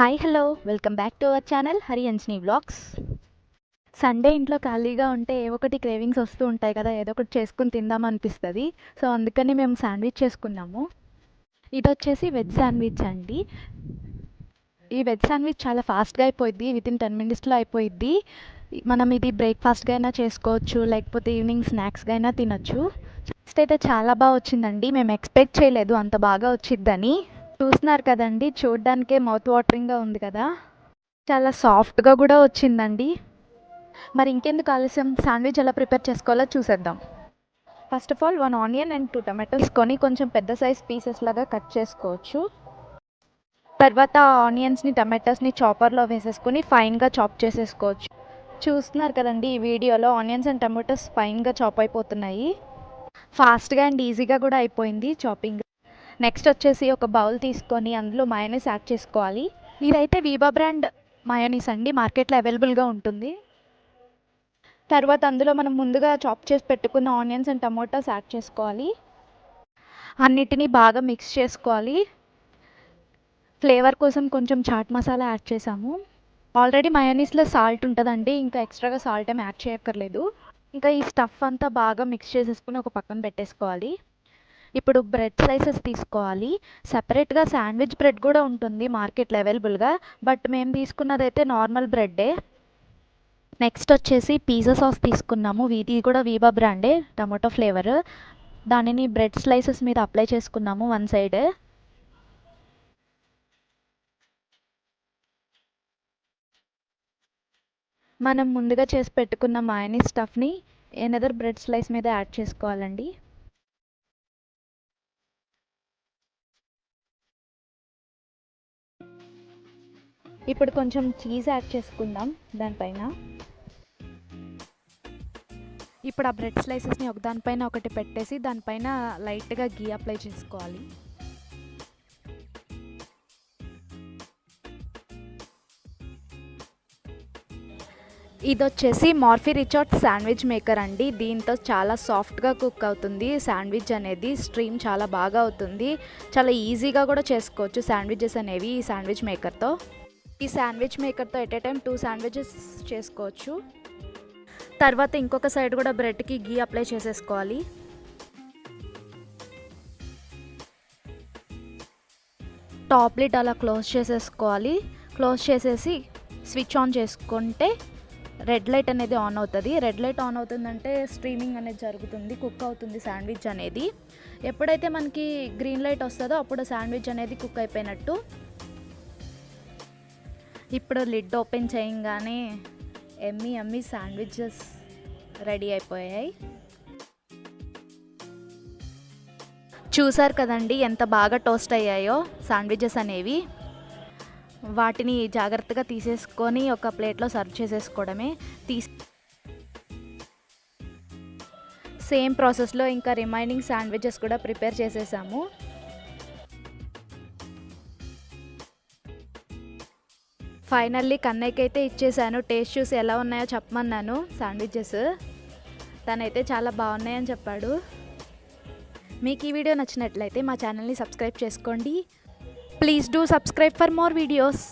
Hi hello welcome back to our channel Hari Anjani vlogs. Sunday ఇంట్లో ఖాళీగా ఉంటే ఏ ఒకటి క్రేవింగ్స్ వస్తూ ఉంటాయి కదా, ఏదో ఒకటి చేసుకుని తిందాం అనిపిస్తుంది. సో అందుకని మేము శాండ్విచ్ చేసుకున్నాము. ఇది వచ్చేసి వెజ్ శాండ్విచ్ అండి. ఈ వెజ్ శాండ్విచ్ చాలా ఫాస్ట్గా అయిపోయింది, వితిన్ 10 minutesలో అయిపోయిద్ది. మనం ఇది బ్రేక్ఫాస్ట్గా అయినా చేసుకోవచ్చు, లేకపోతే ఈవినింగ్ స్నాక్స్గా అయినా తినొచ్చు. టేస్ట్ అయితే చాలా బాగా వచ్చిందండి. మేము ఎక్స్పెక్ట్ చేయలేదు అంత బాగా వచ్చిద్దని. చూస్తున్నారు కదండి, చూడడానికే మౌత్ వాటరింగ్గా ఉంది కదా, చాలా సాఫ్ట్గా కూడా వచ్చిందండి. మరి ఇంకెందుకు ఆలస్యం, శాండ్విచ్ ఎలా ప్రిపేర్ చేసుకోవాలో చూసేద్దాం. First of all 1 onion and 2 tomatoes కొని కొంచెం పెద్ద సైజ్ పీసెస్ లాగా కట్ చేసుకోవచ్చు. తర్వాత ఆనియన్స్ని టమాటోస్ని చాపర్లో వేసేసుకొని ఫైన్గా చాప్ చేసేసుకోవచ్చు. చూస్తున్నారు కదండి, ఈ వీడియోలో ఆనియన్స్ అండ్ టమాటోస్ ఫైన్గా చాప్ అయిపోతున్నాయి. ఫాస్ట్గా అండ్ ఈజీగా కూడా అయిపోయింది చాపింగ్. నెక్స్ట్ వచ్చేసి ఒక బౌల్ తీసుకొని అందులో మయోనీస్ యాడ్ చేసుకోవాలి. ఇదైతే వీబా బ్రాండ్ మయోనీస్ అండి, మార్కెట్లో అవైలబుల్గా ఉంటుంది. తర్వాత అందులో మనం ముందుగా చాప్ చేసి పెట్టుకున్న ఆనియన్స్ అండ్ టమోటాస్ యాడ్ చేసుకోవాలి. అన్నిటినీ బాగా మిక్స్ చేసుకోవాలి. ఫ్లేవర్ కోసం కొంచెం చాట్ మసాలా యాడ్ చేసాము. ఆల్రెడీ మయోనీస్లో సాల్ట్ ఉంటుందండి, ఇంకా ఎక్స్ట్రాగా సాల్ట్ ఏం యాడ్ చేయక్కర్లేదు. ఇంకా ఈ స్టఫ్ అంతా బాగా మిక్స్ చేసేసుకుని ఒక పక్కన పెట్టేసుకోవాలి. ఇప్పుడు బ్రెడ్ స్లైసెస్ తీసుకోవాలి. సపరేట్గా శాండ్విచ్ బ్రెడ్ కూడా ఉంటుంది మార్కెట్లో అవైలబుల్గా, బట్ మేము తీసుకున్నదైతే నార్మల్ బ్రెడ్డే. నెక్స్ట్ వచ్చేసి పిజ్జా సాస్ తీసుకున్నాము. ఇది కూడా వీబా బ్రాండే, టమాటో ఫ్లేవర్. దానిని బ్రెడ్ స్లైసెస్ మీద అప్లై చేసుకున్నాము వన్ సైడ్. మనం ముందుగా చేసి పెట్టుకున్న మయోనీస్ స్టఫ్ని ఎనదర్ బ్రెడ్ స్లైస్ మీద యాడ్ చేసుకోవాలండి. ఇప్పుడు కొంచెం చీజ్ యాడ్ చేసుకుందాం దానిపైన. ఇప్పుడు ఆ బ్రెడ్ స్లైసెస్ని ఒకదానిపైన ఒకటి పెట్టేసి దానిపైన లైట్గా గీ అప్లై చేసుకోవాలి. ఇది వచ్చేసి మార్ఫీ రిచార్డ్ శాండ్విచ్ మేకర్ అండి. దీంతో చాలా సాఫ్ట్గా కుక్ అవుతుంది శాండ్విచ్ అనేది. స్ట్రీమ్ చాలా బాగా అవుతుంది. చాలా ఈజీగా కూడా చేసుకోవచ్చు శాండ్విచెస్ అనేవి ఈ శాండ్విచ్ మేకర్తో. ఈ శాండ్విచ్ మేకర్తో ఎట్ ఏ టైం 2 శాండ్విచెస్ చేసుకోవచ్చు. తర్వాత ఇంకొక సైడ్ కూడా బ్రెడ్కి గీ అప్లై చేసేసుకోవాలి. టాప్ లిడ్ అలా క్లోజ్ చేసేసుకోవాలి. క్లోజ్ చేసేసి స్విచ్ ఆన్ చేసుకుంటే రెడ్ లైట్ అనేది ఆన్ అవుతుంది. రెడ్ లైట్ ఆన్ అవుతుందంటే స్ట్రీమింగ్ అనేది జరుగుతుంది, కుక్ అవుతుంది శాండ్విచ్ అనేది. ఎప్పుడైతే మనకి గ్రీన్ లైట్ వస్తుందో అప్పుడు శాండ్విచ్ అనేది కుక్ అయిపోయినట్టు. ఇప్పుడు లిడ్ ఓపెన్ చేయగానే ఎమ్మీ శాండ్విచెస్ రెడీ అయిపోయాయి. చూసారు కదండి ఎంత బాగా టోస్ట్ అయ్యాయో శాండ్విచెస్ అనేవి. వాటిని జాగ్రత్తగా తీసేసుకొని ఒక ప్లేట్లో సర్వ్ చేసేసుకోవడమే. సేమ్ ప్రాసెస్లో ఇంకా రిమైనింగ్ శాండ్విచెస్ కూడా ప్రిపేర్ చేసేసాము. ఫైనల్లీ కన్నయ్యకి అయితే ఇచ్చేసాను. టేస్ట్ చూసి ఎలా ఉన్నాయో చెప్పమన్నాను శాండ్విచెస్. తనైతే చాలా బాగున్నాయని చెప్పాడు. మీకు ఈ వీడియో నచ్చినట్లయితే మా ఛానల్ని సబ్స్క్రైబ్ చేసుకోండి. Please do subscribe for more videos.